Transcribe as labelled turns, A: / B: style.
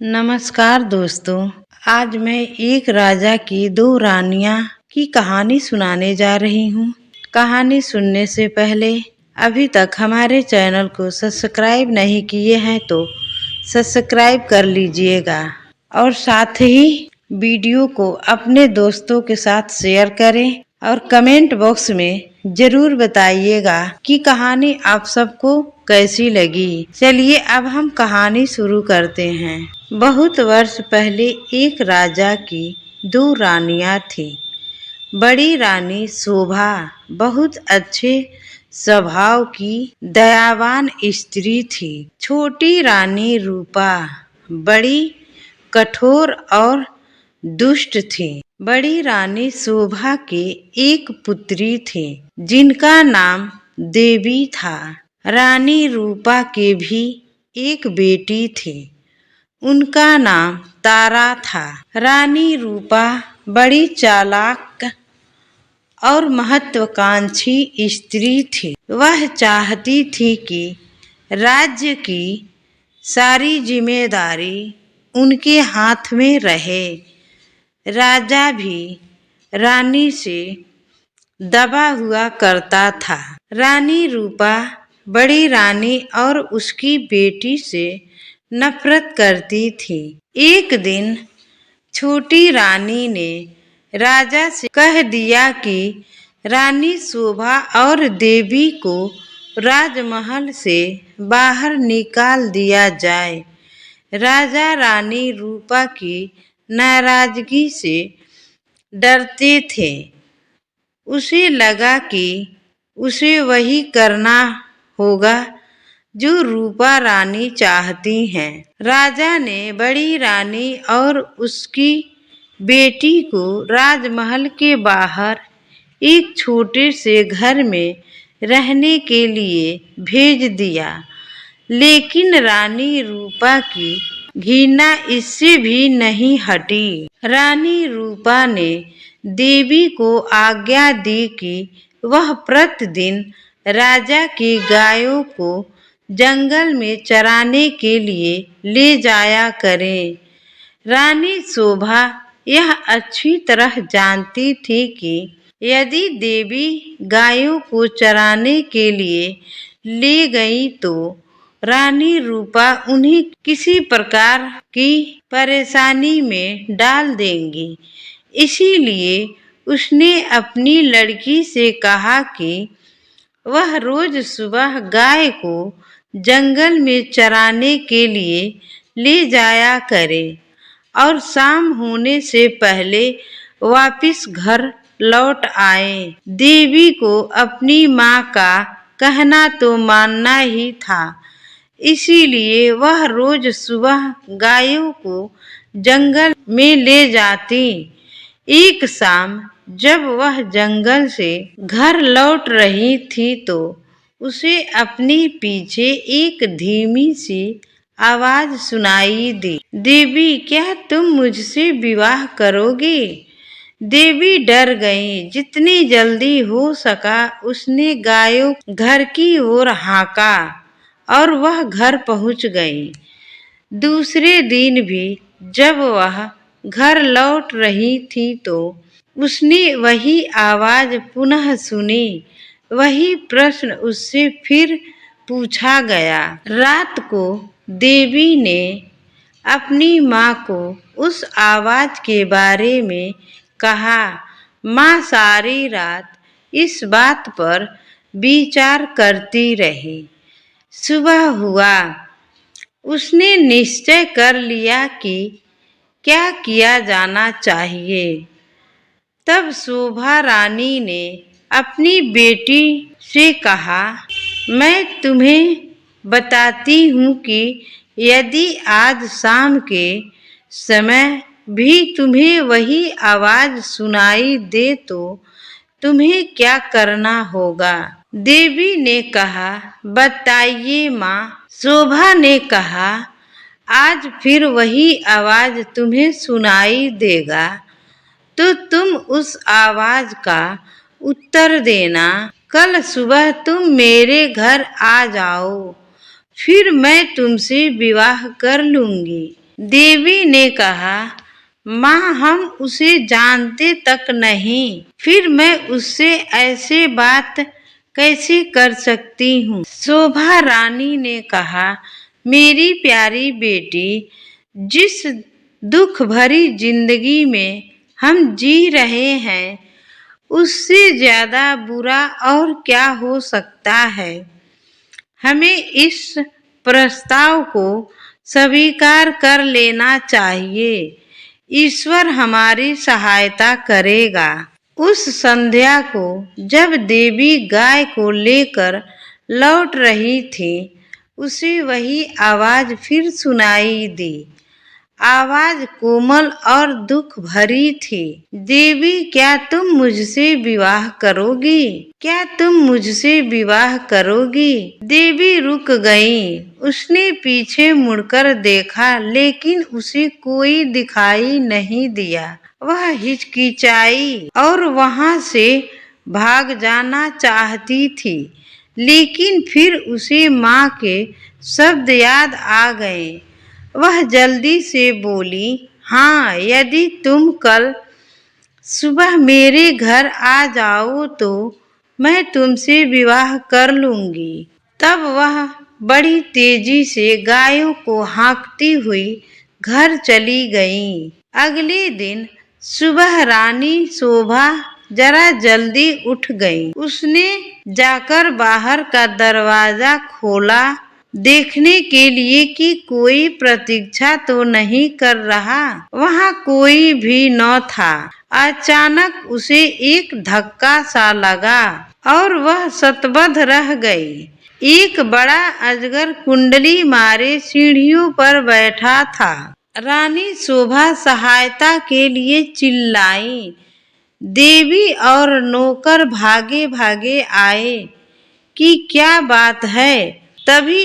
A: नमस्कार दोस्तों, आज मैं एक राजा की दो रानियां की कहानी सुनाने जा रही हूँ। कहानी सुनने से पहले अभी तक हमारे चैनल को सब्सक्राइब नहीं किए हैं तो सब्सक्राइब कर लीजिएगा और साथ ही वीडियो को अपने दोस्तों के साथ शेयर करें और कमेंट बॉक्स में जरूर बताइएगा कि कहानी आप सबको कैसी लगी। चलिए अब हम कहानी शुरू करते हैं। बहुत वर्ष पहले एक राजा की दो रानियां थीं। बड़ी रानी शोभा बहुत अच्छे स्वभाव की दयावान स्त्री थी। छोटी रानी रूपा बड़ी कठोर और दुष्ट थी। बड़ी रानी शोभा के एक पुत्री थी जिनका नाम देवी था। रानी रूपा के भी एक बेटी थी, उनका नाम तारा था। रानी रूपा बड़ी चालाक और महत्वाकांक्षी स्त्री थी। वह चाहती थी कि राज्य की सारी जिम्मेदारी उनके हाथ में रहे। राजा भी रानी से दबा हुआ करता था। रानी रूपा बड़ी रानी और उसकी बेटी से नफरत करती थी। एक दिन छोटी रानी ने राजा से कह दिया कि रानी शोभा और देवी को राजमहल से बाहर निकाल दिया जाए। राजा रानी रूपा की नाराजगी से डरते थे। उसे लगा कि उसे वही करना होगा जो रूपा रानी चाहती हैं। राजा ने बड़ी रानी और उसकी बेटी को राजमहल के बाहर एक छोटे से घर में रहने के लिए भेज दिया, लेकिन रानी रूपा की घृणा इससे भी नहीं हटी। रानी रूपा ने देवी को आज्ञा दी कि वह प्रतिदिन राजा की गायों को जंगल में चराने के लिए ले जाया करें। रानी शोभा यह अच्छी तरह जानती थी कि यदि देवी गायों को चराने के लिए ले गई तो रानी रूपा उन्हें किसी प्रकार की परेशानी में डाल देंगी। इसीलिए उसने अपनी लड़की से कहा कि वह रोज सुबह गाय को जंगल में चराने के लिए ले जाया करे और शाम होने से पहले वापस घर लौट आए। देवी को अपनी माँ का कहना तो मानना ही था, इसीलिए वह रोज सुबह गायों को जंगल में ले जाती। एक शाम जब वह जंगल से घर लौट रही थी तो उसे अपने पीछे एक धीमी सी आवाज सुनाई दी। देवी, क्या तुम मुझसे विवाह करोगे? देवी डर गई। जितनी जल्दी हो सका उसने गायों घर की ओर हाँका और वह घर पहुंच गई। दूसरे दिन भी जब वह घर लौट रही थी तो उसने वही आवाज पुनः सुनी। वही प्रश्न उससे फिर पूछा गया। रात को देवी ने अपनी माँ को उस आवाज के बारे में कहा। माँ सारी रात इस बात पर विचार करती रही। सुबह हुआ, उसने निश्चय कर लिया कि क्या किया जाना चाहिए। तब शोभा रानी ने अपनी बेटी से कहा, मैं तुम्हें बताती हूँ कि यदि आज शाम के समय भी तुम्हें वही आवाज सुनाई दे तो तुम्हें क्या करना होगा। देवी ने कहा, बताइए माँ। शोभा ने कहा, आज फिर वही आवाज तुम्हें सुनाई देगा तो तुम उस आवाज का उत्तर देना। कल सुबह तुम मेरे घर आ जाओ, फिर मैं तुमसे विवाह कर लूंगी। देवी ने कहा, माँ हम उसे जानते तक नहीं, फिर मैं उससे ऐसे बात कैसे कर सकती हूँ। शोभा रानी ने कहा, मेरी प्यारी बेटी, जिस दुख भरी जिंदगी में हम जी रहे हैं उससे ज्यादा बुरा और क्या हो सकता है। हमें इस प्रस्ताव को स्वीकार कर लेना चाहिए। ईश्वर हमारी सहायता करेगा। उस संध्या को जब देवी गाय को लेकर लौट रही थी, उसे वही आवाज फिर सुनाई दी। आवाज कोमल और दुख भरी थी। देवी, क्या तुम मुझसे विवाह करोगी? क्या तुम मुझसे विवाह करोगी? देवी रुक गई। उसने पीछे मुड़कर देखा, लेकिन उसे कोई दिखाई नहीं दिया। वह हिचकिचाई और वहां से भाग जाना चाहती थी, लेकिन फिर उसे माँ के शब्द याद आ गए। वह जल्दी से बोली, हाँ, यदि तुम कल सुबह मेरे घर आ जाओ तो मैं तुमसे विवाह कर लूंगी। तब वह बड़ी तेजी से गायों को हाँकती हुई घर चली गई। अगले दिन सुबह रानी शोभा जरा जल्दी उठ गई। उसने जाकर बाहर का दरवाजा खोला, देखने के लिए कि कोई प्रतीक्षा तो नहीं कर रहा। वहां कोई भी न था। अचानक उसे एक धक्का सा लगा और वह शतबद्ध रह गई। एक बड़ा अजगर कुंडली मारे सीढ़ियों पर बैठा था। रानी शोभा सहायता के लिए चिल्लाई। देवी और नौकर भागे भागे आए कि क्या बात है। तभी